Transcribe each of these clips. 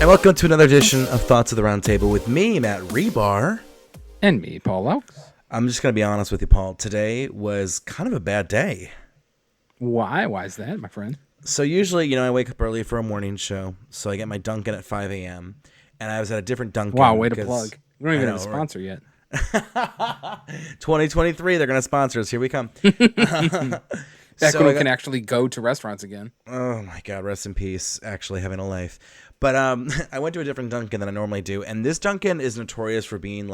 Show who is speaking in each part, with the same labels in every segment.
Speaker 1: And welcome to another edition of Thoughts of the Round Table with me, Matt Rebar.
Speaker 2: And me, Paul Oaks.
Speaker 1: I'm just going to be honest with you, Paul. Today was kind of a bad day.
Speaker 2: Why? Why is that, my friend?
Speaker 1: So usually, I wake up early for a morning show. So I get my Dunkin' at 5 a.m. And I was at a different Dunkin'.
Speaker 2: Wow, way to plug. We don't even have a sponsor yet.
Speaker 1: 2023, they're going to sponsor us. Here we come.
Speaker 2: Back when we can actually go to restaurants again.
Speaker 1: Oh, my God. Rest in peace. Actually having a life. But I went to a different Dunkin' than I normally do. And this Dunkin' is notorious for being,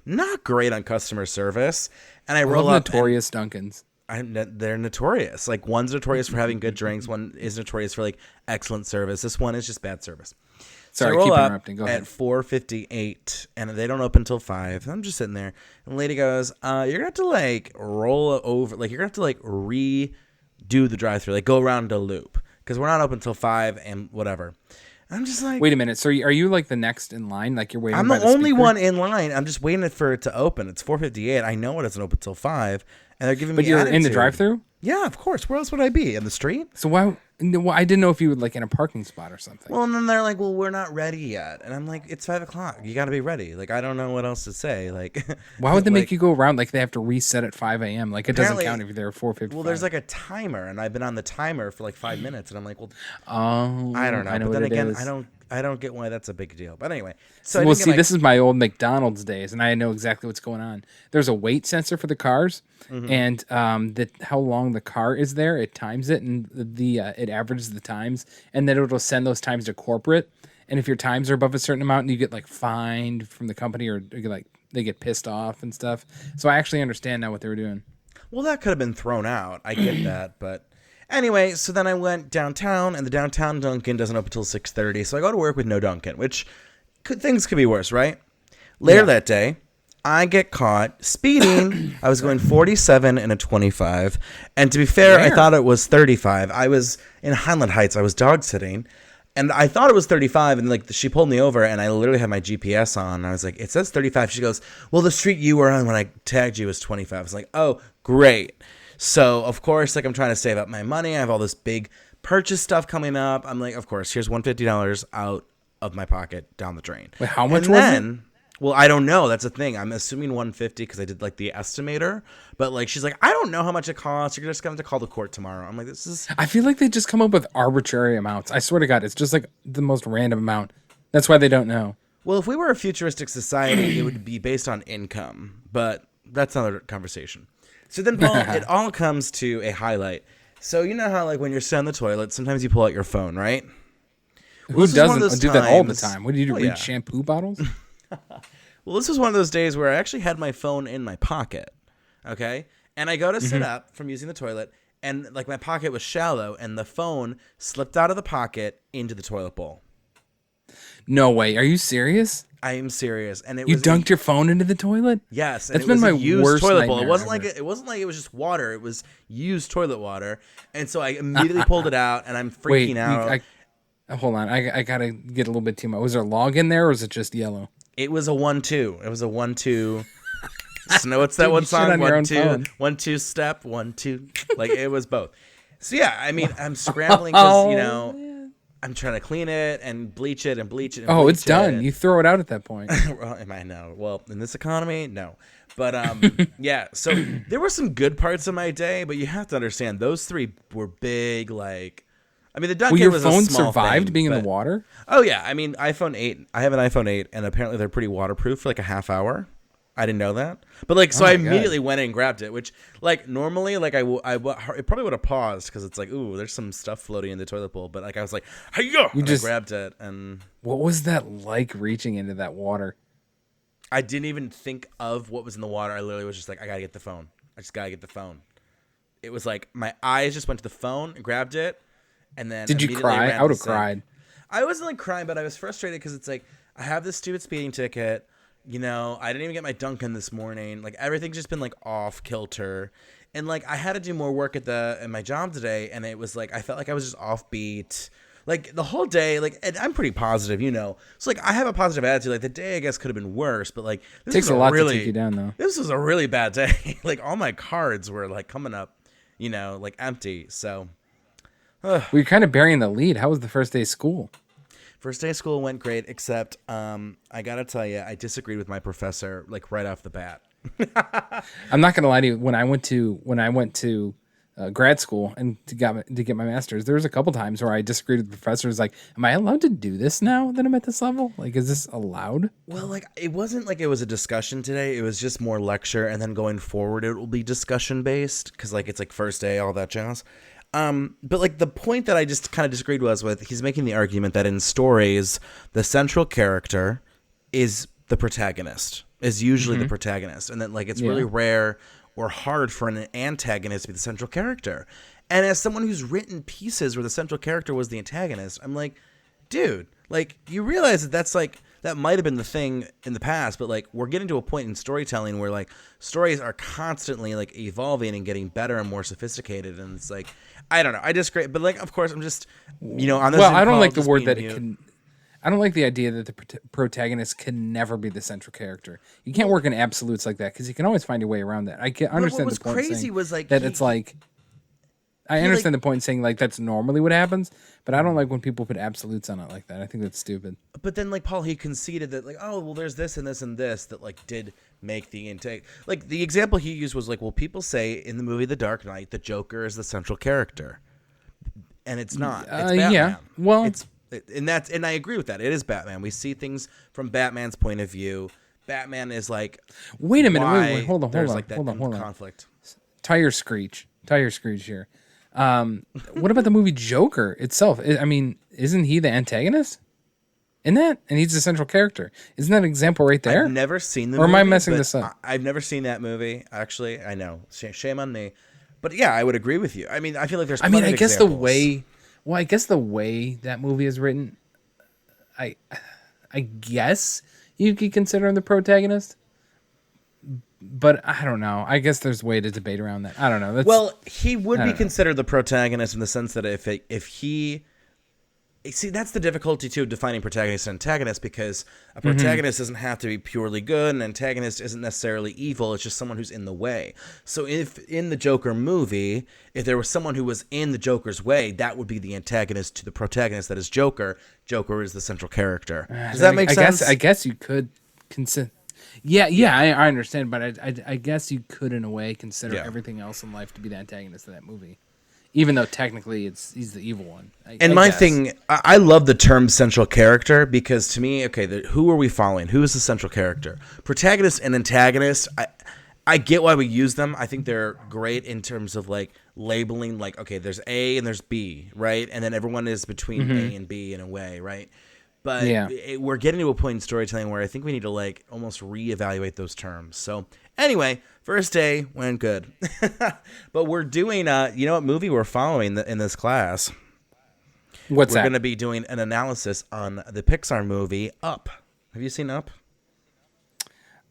Speaker 1: not great on customer service. And I roll up.
Speaker 2: Notorious Dunkins.
Speaker 1: They're notorious. One's notorious for having good drinks. One is notorious for, excellent service. This one is just bad service.
Speaker 2: Sorry,
Speaker 1: so I roll
Speaker 2: keep
Speaker 1: up
Speaker 2: interrupting. Go ahead.
Speaker 1: At 4:58, and they don't open until 5. I'm just sitting there. And the lady goes, you're going to have to, roll over. You're going to have to, redo the drive-thru. Go around a loop. Because we're not open until 5 and whatever. I'm just like...
Speaker 2: Wait a minute. So are you, the next in line? You're waiting
Speaker 1: I'm
Speaker 2: by
Speaker 1: the
Speaker 2: the
Speaker 1: only
Speaker 2: speaker?
Speaker 1: one in line. I'm just waiting for it to open. It's 4:58. I know it doesn't open until 5. And they're giving me
Speaker 2: But you're in the
Speaker 1: attitude.
Speaker 2: drive-thru?
Speaker 1: Yeah, of course. Where else would I be? In the street?
Speaker 2: So why... No, I didn't know if you would, in a parking spot or something.
Speaker 1: Well, and then they're like, well, we're not ready yet. And I'm like, it's 5 o'clock. You got to be ready. I don't know what else to say.
Speaker 2: Why would they make you go around? They have to reset at 5 a.m. It doesn't count if you're there at 4:55.
Speaker 1: Well, there's a timer, and I've been on the timer for 5 minutes. And I'm like, well,
Speaker 2: oh,
Speaker 1: I don't know.
Speaker 2: I know
Speaker 1: but
Speaker 2: what
Speaker 1: then again,
Speaker 2: is.
Speaker 1: I don't get why that's a big deal. But anyway. So
Speaker 2: Well, see, this is my old McDonald's days, and I know exactly what's going on. There's a weight sensor for the cars, and how long the car is there, it times it, and it averages the times, and then it'll send those times to corporate. And if your times are above a certain amount, you get fined from the company, or they get pissed off and stuff. So I actually understand now what they were doing.
Speaker 1: Well, that could have been thrown out. I get that, but anyway, so then I went downtown, and the downtown Dunkin' doesn't open until 6:30, so I go to work with no Dunkin', which things could be worse, right? Later that day, I get caught speeding. I was going 47 and a 25, and to be fair, I thought it was 35. I was in Highland Heights. I was dog sitting, and I thought it was 35, and she pulled me over, and I literally had my GPS on, and I was like, it says 35. She goes, well, the street you were on when I tagged you was 25. I was like, oh, great. So, of course, I'm trying to save up my money. I have all this big purchase stuff coming up. I'm like, of course, here's $150 out of my pocket down the drain.
Speaker 2: Wait, how much was it?
Speaker 1: Well, I don't know. That's the thing. I'm assuming 150 because I did the estimator. But she's like, I don't know how much it costs. You're just going to have to call the court tomorrow. I'm like, this is...
Speaker 2: I feel like they just come up with arbitrary amounts. I swear to God, it's just the most random amount. That's why they don't know.
Speaker 1: Well, if we were a futuristic society, it would be based on income. But that's another conversation. So then, Paul, it all comes to a highlight. So you know how, when you're sitting on the toilet, sometimes you pull out your phone, right?
Speaker 2: Who doesn't do that all the time? What do you do, read shampoo bottles?
Speaker 1: Well, this was one of those days where I actually had my phone in my pocket, okay? And I go to sit up from using the toilet, and, my pocket was shallow, and the phone slipped out of the pocket into the toilet bowl.
Speaker 2: No way. Are you serious?
Speaker 1: I am serious. And
Speaker 2: you dunked your phone into the toilet?
Speaker 1: Yes.
Speaker 2: That's been my worst
Speaker 1: toilet bowl.
Speaker 2: nightmare
Speaker 1: It wasn't like it was just water. It was used toilet water. And so I immediately pulled it out, and I'm freaking out.
Speaker 2: Hold on. I got to get a little bit too much. Was there log in there, or was it just yellow?
Speaker 1: It was a 1-2. It was a 1-2. So what's that one song? 1-2, 1-2 step, 1-2. It was both. So yeah, I mean, I'm scrambling because I'm trying to clean it and bleach it and bleach it.
Speaker 2: And it's done. You throw it out at that point.
Speaker 1: Well, I know. Well, in this economy, no. But yeah. So there were some good parts of my day, but you have to understand those three were big. I mean, the Dunkin' was a small
Speaker 2: phone survived
Speaker 1: thing,
Speaker 2: being in the water?
Speaker 1: Oh, yeah. I mean, iPhone 8. I have an iPhone 8, and apparently they're pretty waterproof for a half hour. I didn't know that. But, so I immediately went in and grabbed it, which, normally, it probably would have paused because it's ooh, there's some stuff floating in the toilet bowl. But, I was like, hey-ya! I grabbed it. And
Speaker 2: what was that like reaching into that water?
Speaker 1: I didn't even think of what was in the water. I literally was just like, I got to get the phone. I just got to get the phone. It was my eyes just went to the phone, grabbed it. And then
Speaker 2: did you cry? I would have cried.
Speaker 1: I wasn't crying, but I was frustrated because it's I have this stupid speeding ticket. I didn't even get my Dunkin' this morning. Everything's just been off kilter, and I had to do more work at my job today, and it was I felt like I was just offbeat. The whole day, and I'm pretty positive, So I have a positive attitude. The day I guess could have been worse, but this
Speaker 2: takes a lot to take you down though.
Speaker 1: This was a really bad day. All my cards were coming up, empty. So.
Speaker 2: Well, you're kind of burying the lead. How was the first day of school?
Speaker 1: First day of school went great, except I gotta tell you, I disagreed with my professor like right off the bat.
Speaker 2: I'm not gonna lie to you. When I went to grad school and to get my master's, there was a couple times where I disagreed with professors. Like, am I allowed to do this now that I'm at this level? Like, is this allowed?
Speaker 1: Well, like it wasn't like it was a discussion today. It was just more lecture, and then going forward, it will be discussion based because like it's like first day, all that jazz. But like the point that I just kind of disagreed with, he's making the argument that in stories, the central character is the protagonist, is usually the protagonist, and that like it's really rare or hard for an antagonist to be the central character. And as someone who's written pieces where the central character was the antagonist, I'm like, dude, like you realize that that's like that might have been the thing in the past, but like we're getting to a point in storytelling where like stories are constantly like evolving and getting better and more sophisticated, and it's like I don't know, I disagree, but like of course I'm just on this.
Speaker 2: Well, I don't like the word that it can. I don't like the idea that the protagonist can never be the central character. You can't work in absolutes like that because you can always find a way around that. I can understand the point. What was crazy was like that it's like. I understand the point saying like that's normally what happens, but I don't like when people put absolutes on it like that. I think that's stupid.
Speaker 1: But then like Paul, he conceded that like, oh well, there's this and this and this that like did make the intake. Like the example he used was like, well, people say in the movie The Dark Knight the Joker is the central character, and it's not. It's Batman.
Speaker 2: Yeah, well,
Speaker 1: and I agree with that. It is Batman. We see things from Batman's point of view. Batman is like,
Speaker 2: wait a minute, wait, hold on,
Speaker 1: conflict.
Speaker 2: Tire screech here. What about the movie Joker itself? I mean, isn't he the antagonist in that? And he's the central character. Isn't that an example right there?
Speaker 1: I've never seen the
Speaker 2: movie. Or am I messing
Speaker 1: this
Speaker 2: up?
Speaker 1: I've never seen that movie, actually. I know. Shame on me. But yeah, I would agree with you. I mean, I feel like there's plenty of examples.
Speaker 2: I guess the way that movie is written, I guess you could consider him the protagonist. But I don't know. I guess there's a way to debate around that. I don't know.
Speaker 1: Well, he would be considered the protagonist in the sense that if he... See, that's the difficulty, too, of defining protagonist and antagonist, because a protagonist doesn't have to be purely good, and an antagonist isn't necessarily evil. It's just someone who's in the way. So if in the Joker movie, if there was someone who was in the Joker's way, that would be the antagonist to the protagonist that is Joker. Joker is the central character. Does that make sense?
Speaker 2: I guess you could consider... Yeah, I understand, but I guess you could, in a way, consider everything else in life to be the antagonist of that movie, even though technically he's the evil one.
Speaker 1: I love the term central character because to me, who are we following? Who is the central character? Protagonist and antagonist. I get why we use them. I think they're great in terms of like labeling, like okay, there's A and there's B, right? And then everyone is between A and B in a way, right? But we're getting to a point in storytelling where I think we need to like almost reevaluate those terms. So anyway, first day went good. But we're doing, you know what movie we're following in this class?
Speaker 2: What's that?
Speaker 1: We're going to be doing an analysis on the Pixar movie Up. Have you seen Up?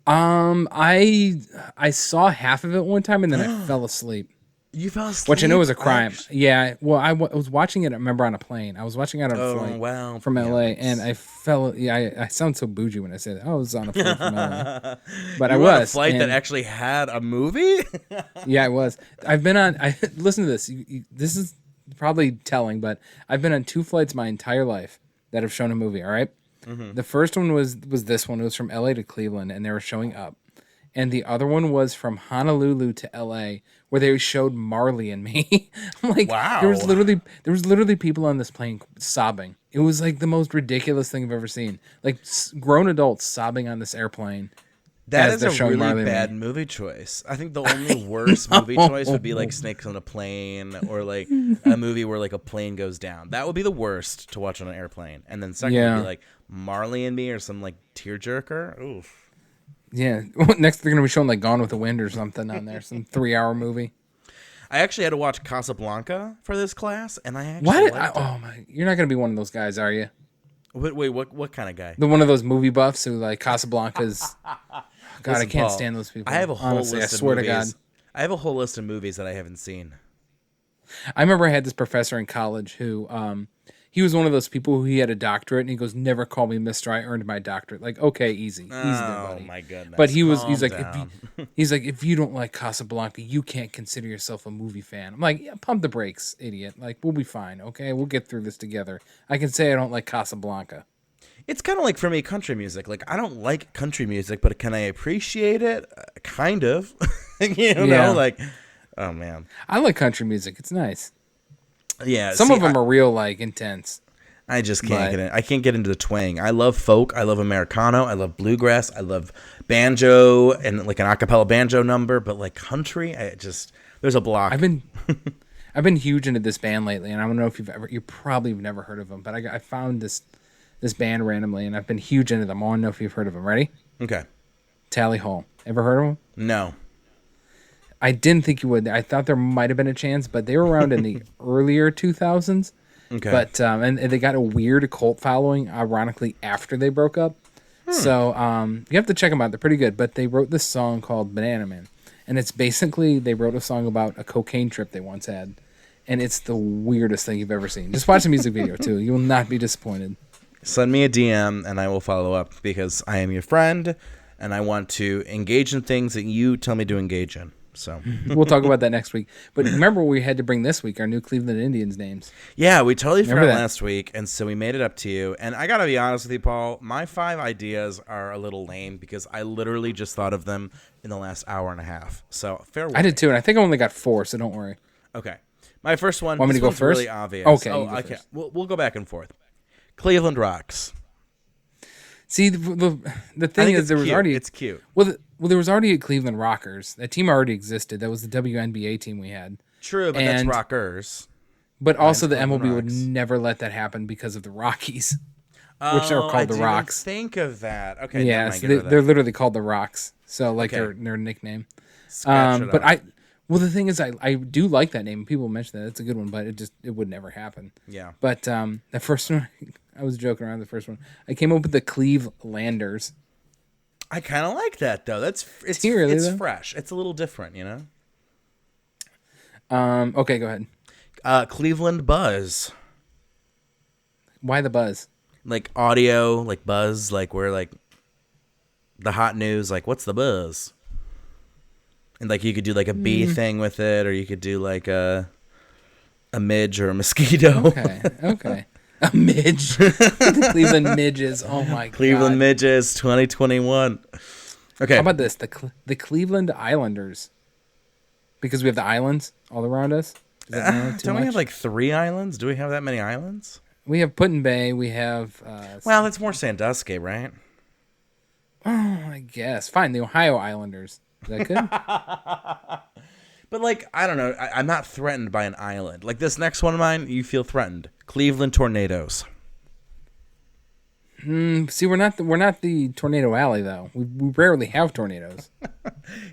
Speaker 2: I saw half of it one time and then I fell asleep.
Speaker 1: You fell asleep?
Speaker 2: Which I know was a crime. Yeah. Well, I was watching it, I remember, on a plane. I was watching it on a flight from LA, and I fell. Yeah, I sound so bougie when I say that. I was on a flight from LA. But I was.
Speaker 1: On a flight that actually had a movie?
Speaker 2: Yeah, I was. I've been on. Listen to this. This is probably telling, but I've been on 2 flights my entire life that have shown a movie, all right? The first one was this one. It was from LA to Cleveland, and they were showing Up. And the other one was from Honolulu to LA, where they showed Marley and Me. I'm like, wow. There was literally people on this plane sobbing. It was like the most ridiculous thing I've ever seen. Like grown adults sobbing on this airplane.
Speaker 1: That is a really bad movie choice. I think the only worst movie choice would be like Snakes on a Plane, or like a movie where like a plane goes down. That would be the worst to watch on an airplane. And then second would be like Marley and Me or some like tearjerker. Oof.
Speaker 2: Yeah. Next they're going to be showing like Gone with the Wind or something on there. Some 3-hour movie.
Speaker 1: I actually had to watch Casablanca for this class, and I actually liked it.
Speaker 2: Oh my! You're not going to be one of those guys, are you?
Speaker 1: Wait, what kind of guy?
Speaker 2: The one of those movie buffs who like Casablanca's... God, listen, I can't stand those people.
Speaker 1: I have a whole
Speaker 2: list
Speaker 1: of
Speaker 2: swear
Speaker 1: movies.
Speaker 2: To God.
Speaker 1: I have a whole list of movies that I haven't seen.
Speaker 2: I remember I had this professor in college who he was one of those people who he had a doctorate and he goes, "Never call me Mister. I earned my doctorate." Like, okay, easy there, buddy.
Speaker 1: Oh my goodness!
Speaker 2: But he's
Speaker 1: Calm
Speaker 2: like,
Speaker 1: down.
Speaker 2: he's like, if you don't like Casablanca, you can't consider yourself a movie fan. I'm like, yeah, pump the brakes, idiot. Like, we'll be fine. Okay, we'll get through this together. I can say I don't like Casablanca.
Speaker 1: It's kind of like for me, country music. Like I don't like country music, but can I appreciate it? Kind of. You know,
Speaker 2: Yeah.
Speaker 1: like, oh man,
Speaker 2: I like country music. It's nice.
Speaker 1: yeah.
Speaker 2: Some
Speaker 1: see,
Speaker 2: of them are real like intense.
Speaker 1: I just can't
Speaker 2: but-
Speaker 1: get in. I can't get into the twang. I love folk. I love Americano. I love bluegrass. I love banjo and like an acapella banjo number. But like country, I just there's a block.
Speaker 2: I've been huge into this band lately, and I don't know if you probably have never heard of them, but I found this band randomly, and I've been huge into them. I want to know if you've heard of them. Ready?
Speaker 1: Okay.
Speaker 2: Tally Hall. Ever heard of them?
Speaker 1: No.
Speaker 2: I didn't think you would. I thought there might have been a chance, but they were around in the earlier 2000s.
Speaker 1: Okay.
Speaker 2: But and they got a weird cult following, ironically, after they broke up. So you have to check them out. They're pretty good. But they wrote this song called Banana Man, and it's basically they wrote a song about a cocaine trip they once had, and it's the weirdest thing you've ever seen. Just watch the music video too. You will not be disappointed.
Speaker 1: Send me a DM and I will follow up because I am your friend and I want to engage in things that you tell me to engage in. So
Speaker 2: We'll talk about that next week. But remember, we had to bring this week our new Cleveland Indians names.
Speaker 1: yeah, we totally
Speaker 2: Remember
Speaker 1: forgot
Speaker 2: that.
Speaker 1: last week, and so we made it up to you. And I gotta be honest with you, Paul. My 5 ideas are a little lame because I literally just thought of them in the last hour and a half. So fair
Speaker 2: I
Speaker 1: warning.
Speaker 2: did too, and I think I only got 4, so don't worry.
Speaker 1: Okay, my first one.
Speaker 2: Want me
Speaker 1: this
Speaker 2: to go
Speaker 1: one's
Speaker 2: first?
Speaker 1: Really obvious.
Speaker 2: Okay,
Speaker 1: Oh,
Speaker 2: you go
Speaker 1: okay.
Speaker 2: first.
Speaker 1: We'll go back and forth. Cleveland Rocks.
Speaker 2: See, the
Speaker 1: I
Speaker 2: thing
Speaker 1: think
Speaker 2: is,
Speaker 1: it's
Speaker 2: there was
Speaker 1: cute.
Speaker 2: already
Speaker 1: It's cute.
Speaker 2: well, there was already a Cleveland Rockers. That team already existed. That was the WNBA team we had.
Speaker 1: True, but that's
Speaker 2: And-
Speaker 1: Rockers.
Speaker 2: But also, the
Speaker 1: Cleveland
Speaker 2: MLB would
Speaker 1: Rocks.
Speaker 2: never let that happen because of the Rockies, which are
Speaker 1: I
Speaker 2: called the
Speaker 1: didn't
Speaker 2: Rocks.
Speaker 1: Think of that. Okay. never
Speaker 2: Yes,
Speaker 1: mind, get rid of
Speaker 2: they're
Speaker 1: that.
Speaker 2: literally called the Rocks. So, like
Speaker 1: Okay.
Speaker 2: their nickname.
Speaker 1: Scratch it
Speaker 2: But
Speaker 1: out.
Speaker 2: the thing is, I do like that name. People mention that it's a good one, but it would never happen.
Speaker 1: Yeah.
Speaker 2: But the first one, I was joking around. The first one, I came up with the Clevelanders.
Speaker 1: I kind of like that though. It's
Speaker 2: he really,
Speaker 1: it's
Speaker 2: though?
Speaker 1: fresh. It's a little different, you know.
Speaker 2: Okay, go ahead.
Speaker 1: Cleveland Buzz,
Speaker 2: Why the buzz?
Speaker 1: like audio, like buzz, like we're like the hot news. Like what's the buzz? And like you could do like a bee thing with it, or you could do like a midge or a mosquito.
Speaker 2: Okay. A midge. The Cleveland midges. Oh my
Speaker 1: Cleveland
Speaker 2: god.
Speaker 1: Midges 2021. Okay.
Speaker 2: How about this? The Cleveland Islanders. Because we have the islands all around us. Is that not too
Speaker 1: Don't we
Speaker 2: much?
Speaker 1: have like 3 islands? Do we have that many islands?
Speaker 2: We have Put in Bay. We have.
Speaker 1: Well, that's more Sandusky, right?
Speaker 2: I guess. Fine. The Ohio Islanders. Is that good?
Speaker 1: But like, I don't know. I'm not threatened by an island. Like this next one of mine, you feel threatened. Cleveland Tornadoes.
Speaker 2: See, we're not the Tornado Alley though. We rarely have tornadoes.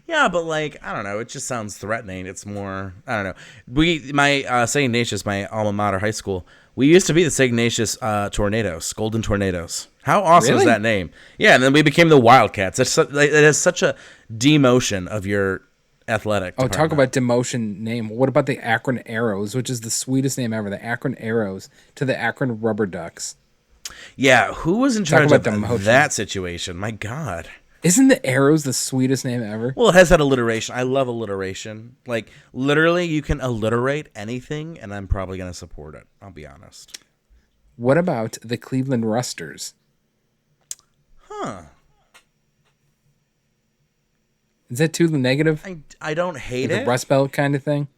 Speaker 1: Yeah, but like, I don't know. It just sounds threatening. It's more, I don't know. My St. Ignatius, my alma mater high school, we used to be the St. Ignatius Tornadoes, Golden Tornadoes. How awesome is
Speaker 2: Really?
Speaker 1: that name? Yeah, and then we became the Wildcats. It has such a demotion of your athletic
Speaker 2: Oh, talk
Speaker 1: department.
Speaker 2: about demotion name. What about the Akron Arrows, which is the sweetest name ever? The Akron Arrows to the Akron Rubber Ducks.
Speaker 1: Yeah, who was in charge
Speaker 2: about
Speaker 1: of
Speaker 2: demotion.
Speaker 1: that situation? My God.
Speaker 2: Isn't the Arrows the sweetest name ever?
Speaker 1: Well, it has that alliteration. I love alliteration. Like, literally, you can alliterate anything, and I'm probably going to support it. I'll be honest.
Speaker 2: What about the Cleveland Rusters?
Speaker 1: Huh.
Speaker 2: Is that too negative?
Speaker 1: I don't hate
Speaker 2: The
Speaker 1: it.
Speaker 2: Rust Belt kind of thing?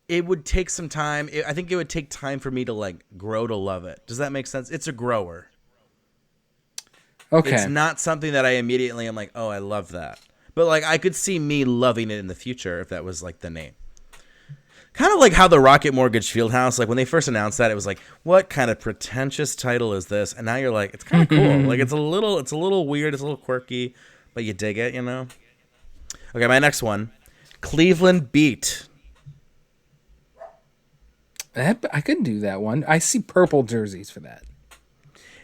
Speaker 1: It would take some time. I think it would take time for me to, like, grow to love it. Does that make sense? It's a grower.
Speaker 2: Okay.
Speaker 1: It's not something that I immediately am like, oh, I love that. But, like, I could see me loving it in the future if that was, like, the name. Kind of like how the Rocket Mortgage Fieldhouse, like when they first announced that, it was like, what kind of pretentious title is this? And now you're like, it's kind of cool. Like it's a little weird, it's a little quirky, but you dig it, you know? Okay, my next one. Cleveland Beat.
Speaker 2: I could do that one. I see purple jerseys for that.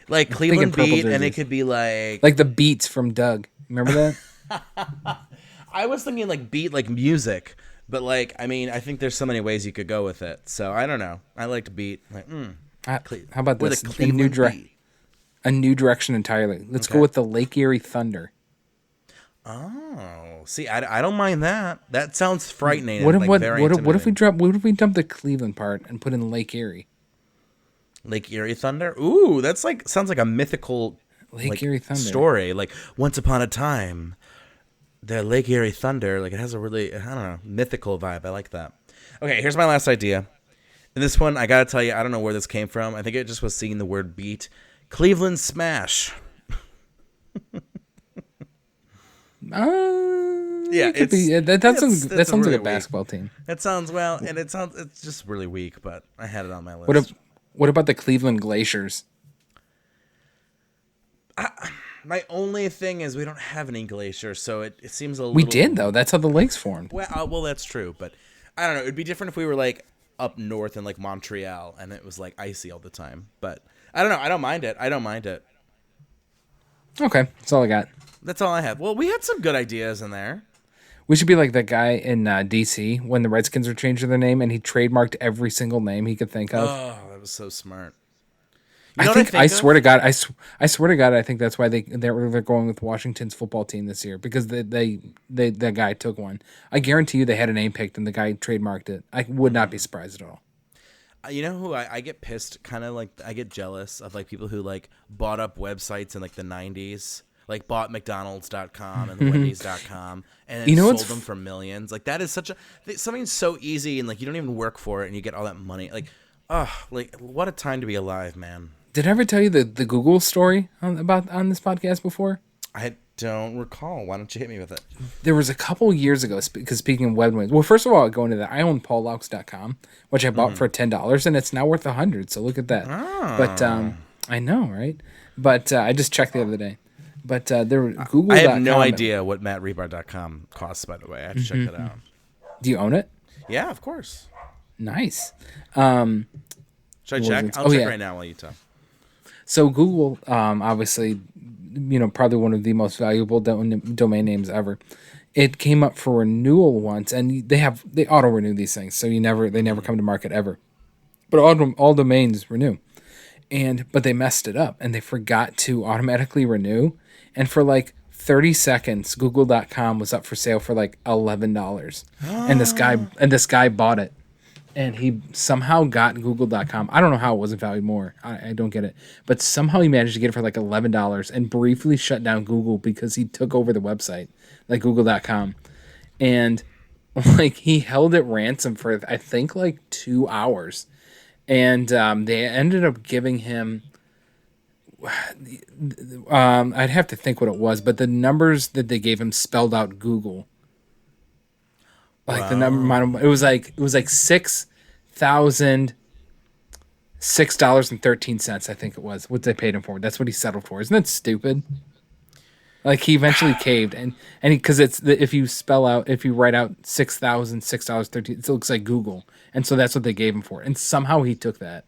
Speaker 1: Like Cleveland
Speaker 2: purple
Speaker 1: Beat, and it
Speaker 2: jerseys.
Speaker 1: could be like
Speaker 2: Like the Beats from Doug. Remember that?
Speaker 1: I was thinking like beat like music, but like I mean, I think there's so many ways you could go with it. So I don't know. I liked Beat. Like,
Speaker 2: How about
Speaker 1: Where
Speaker 2: this?
Speaker 1: the Cleveland beat.
Speaker 2: A new direction entirely. Let's go with the Lake Erie Thunder.
Speaker 1: Oh, see, I don't mind that. That sounds frightening.
Speaker 2: What
Speaker 1: and,
Speaker 2: if
Speaker 1: like, very
Speaker 2: what if we
Speaker 1: intimidating.
Speaker 2: what if we dump the Cleveland part and put in Lake Erie?
Speaker 1: Lake Erie Thunder? Ooh, that's like sounds like a mythical
Speaker 2: Lake Erie Thunder
Speaker 1: story. Like once upon a time, the Lake Erie Thunder. Like it has a really, I don't know, mythical vibe. I like that. Okay, here's my last idea. And this one, I gotta tell you, I don't know where this came from. I think it just was seeing the word beat. Cleveland Smash. Yeah,
Speaker 2: it could be. That sounds like a basketball team.
Speaker 1: It sounds and it's just really weak, but I had it on my list.
Speaker 2: What about the Cleveland Glaciers?
Speaker 1: My only thing is we don't have any glaciers, so it seems a little.
Speaker 2: We did though. That's how the lakes formed.
Speaker 1: Well, that's true, but I don't know. It'd be different if we were like up north in like Montreal and it was like icy all the time. But I don't know. I don't mind it.
Speaker 2: Okay, that's all I got.
Speaker 1: That's all I have. Well, we had some good ideas in there.
Speaker 2: We should be like that guy in D.C. when the Redskins were changing their name and he trademarked every single name he could think of.
Speaker 1: Oh, that was so smart.
Speaker 2: I swear to God, I swear to God, I think that's why they're going with Washington's football team this year because that guy took one. I guarantee you they had a name picked and the guy trademarked it. I would not be surprised at all.
Speaker 1: You know who I get pissed, kind of like I get jealous of like people who like bought up websites in like the 90s, like bought McDonald's.com and the Wendy's.com and sold them for millions. Like that is something so easy and like you don't even work for it and you get all that money. Like, like what a time to be alive, man.
Speaker 2: Did I ever tell you the Google story on this podcast before?
Speaker 1: I don't recall. Why don't you hit me with it?
Speaker 2: There was a couple years ago, because speaking of web domains, well, first of all, going to that, I own paullaux.com, which I bought for $10, and it's now worth $100. So look at that.
Speaker 1: Oh.
Speaker 2: But I know, right? But I just checked the other day. But there, Google.
Speaker 1: I have no idea what mattrebar.com costs. By the way, I have to check that out.
Speaker 2: Do you own it?
Speaker 1: Yeah, of course.
Speaker 2: Nice.
Speaker 1: Should I check? I'll check right now while you talk.
Speaker 2: So Google, obviously, probably one of the most valuable domain names ever. It came up for renewal once, and they auto renew these things, so they never come to market ever. But all domains renew, but they messed it up, and they forgot to automatically renew, and for like 30 seconds, Google.com was up for sale for like $11, and this guy bought it. And he somehow got Google.com. I don't know how it wasn't valued more. I don't get it. But somehow he managed to get it for like $11 and briefly shut down Google because he took over the website, like Google.com. And like he held it ransom for, I think, like 2 hours. And they ended up giving him, I'd have to think what it was, but the numbers that they gave him spelled out Google. Like the number, it was like $6,006.13. I think it was what they paid him for. That's what he settled for. Isn't that stupid? Like he eventually caved, and because if you write out $6,006.13, it looks like Google, and so that's what they gave him for. And somehow he took that.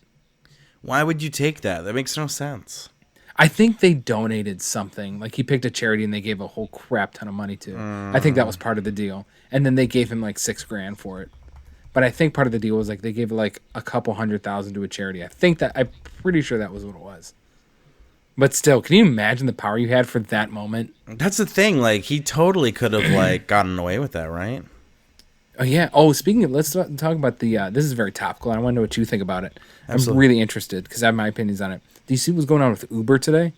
Speaker 1: Why would you take that? That makes no sense.
Speaker 2: I think they donated something. Like he picked a charity and they gave a whole crap ton of money to. I think that was part of the deal. And then they gave him like $6,000 for it. But I think part of the deal was like they gave like a couple $100,000 to a charity. I'm pretty sure that was what it was. But still, can you imagine the power you had for that moment?
Speaker 1: That's the thing. Like he totally could have like gotten away with that, right?
Speaker 2: Oh yeah. Oh, speaking of, let's talk about the. This is very topical. I want to know what you think about it. Absolutely. I'm really interested because I have my opinions on it. Do you see what's going on with Uber today?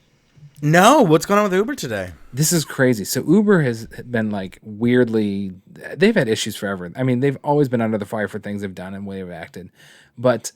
Speaker 1: No, what's going on with Uber today?
Speaker 2: This is crazy. So Uber has been like weirdly, they've had issues forever. I mean, they've always been under the fire for things they've done and way they've acted. But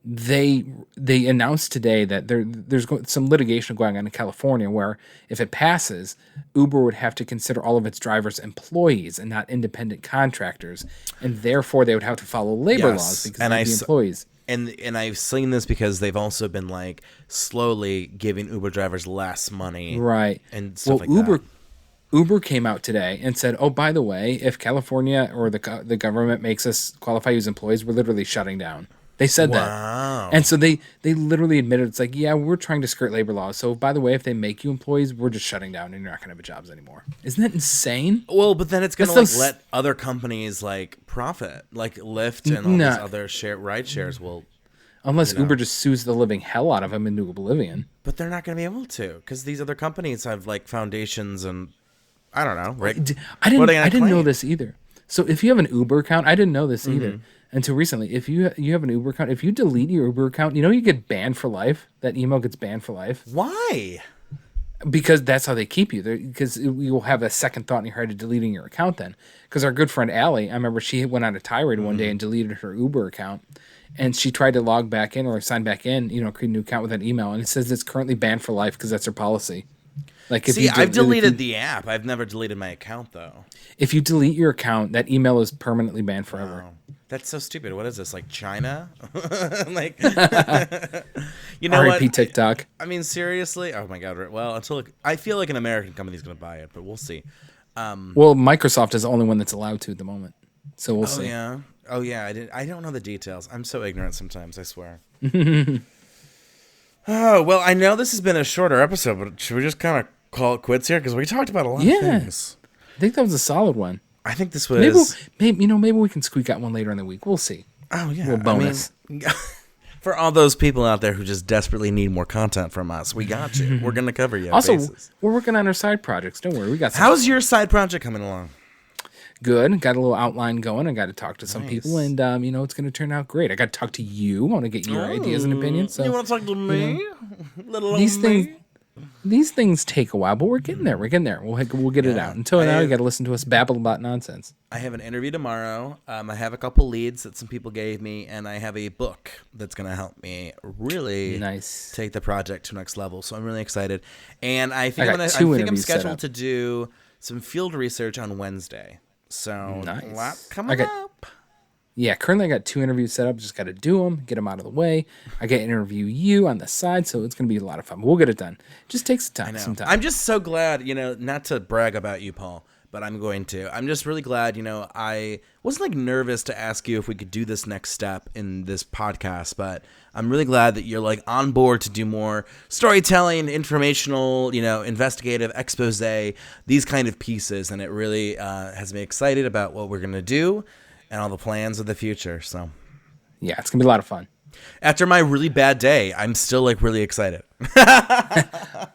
Speaker 2: they announced today that there's some litigation going on in California where if it passes, Uber would have to consider all of its drivers employees and not independent contractors, and therefore they would have to follow labor laws because they'd be employees.
Speaker 1: And I've seen this because they've also been like slowly giving Uber drivers less money,
Speaker 2: right?
Speaker 1: And stuff like that.
Speaker 2: Uber came out today and said, "Oh, by the way, if California or the government makes us qualify you as employees, we're literally shutting down." They said that. And so they literally admitted it's like, yeah, we're trying to skirt labor laws. So by the way, if they make you employees, we're just shutting down and you're not going to have jobs anymore. Isn't that insane?
Speaker 1: Well, but then it's going to like let other companies like profit, like Lyft and all these other ride shares will.
Speaker 2: Unless Uber just sues the living hell out of him into oblivion.
Speaker 1: But they're not going to be able to, because these other companies have like foundations and I don't know, right?
Speaker 2: I didn't know this either. So if you have an Uber account, I didn't know this either until recently. If you have an Uber account, if you delete your Uber account, you get banned for life. That email gets banned for life.
Speaker 1: Why?
Speaker 2: Because that's how they keep you. Because you will have a second thought in your head of deleting your account then. Because our good friend Allie, I remember she went on a tirade one day and deleted her Uber account. And she tried to log back in or sign back in, create a new account with that email. And it says it's currently banned for life because that's her policy. Like, if
Speaker 1: I've deleted the app. I've never deleted my account, though.
Speaker 2: If you delete your account, that email is permanently banned forever.
Speaker 1: Oh, that's so stupid. What is this, like China? Like, you know
Speaker 2: R.I.P.
Speaker 1: what?
Speaker 2: TikTok.
Speaker 1: I mean, seriously? Oh, my God. Well, I feel like an American company is going to buy it, but we'll see.
Speaker 2: Well, Microsoft is the only one that's allowed to at the moment. So we'll see.
Speaker 1: Yeah. Oh, yeah. I don't know the details. I'm so ignorant sometimes, I swear. Oh, well, I know this has been a shorter episode, but should we just kind of call it quits here? Because we talked about a lot of things.
Speaker 2: I think that was a solid one.
Speaker 1: I think this was...
Speaker 2: Maybe we can squeak out one later in the week. We'll see.
Speaker 1: Oh, yeah.
Speaker 2: A little bonus.
Speaker 1: I mean, for all those people out there who just desperately need more content from us, we got you. We're going to cover you.
Speaker 2: Also,
Speaker 1: bases.
Speaker 2: we're working on our side projects. Don't worry. We got some.
Speaker 1: How's your side project coming along?
Speaker 2: Good. Got a little outline going. I got to talk to some people, and it's going to turn out great. I got to talk to you. I want to get your ideas and opinions. So
Speaker 1: you want to talk to me? Little
Speaker 2: these
Speaker 1: old me?
Speaker 2: these things take a while, but we're getting there. We're getting there. We'll get it out. Until now, you got to listen to us babble about nonsense.
Speaker 1: I have an interview tomorrow. I have a couple leads that some people gave me, and I have a book that's going to help me really take the project to the next level. So I'm really excited. And I think I'm scheduled to do some field research on Wednesday. So lot coming up.
Speaker 2: Yeah, currently I got 2 interviews set up. Just got to do them, get them out of the way. I get to interview you on the side, so it's going to be a lot of fun. We'll get it done. Just takes time.
Speaker 1: I'm just so glad, not to brag about you, Paul, but I'm going to. I'm just really glad, I wasn't nervous to ask you if we could do this next step in this podcast, but I'm really glad that you're on board to do more storytelling, informational, investigative, expose, these kind of pieces. And it really has me excited about what we're going to do and all the plans of the future. So,
Speaker 2: yeah, it's going to be a lot of fun.
Speaker 1: After my really bad day, I'm still really excited.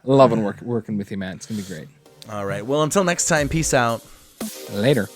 Speaker 2: Loving working with you, man. It's going to be great.
Speaker 1: All right. Well, until next time, peace out.
Speaker 2: Later.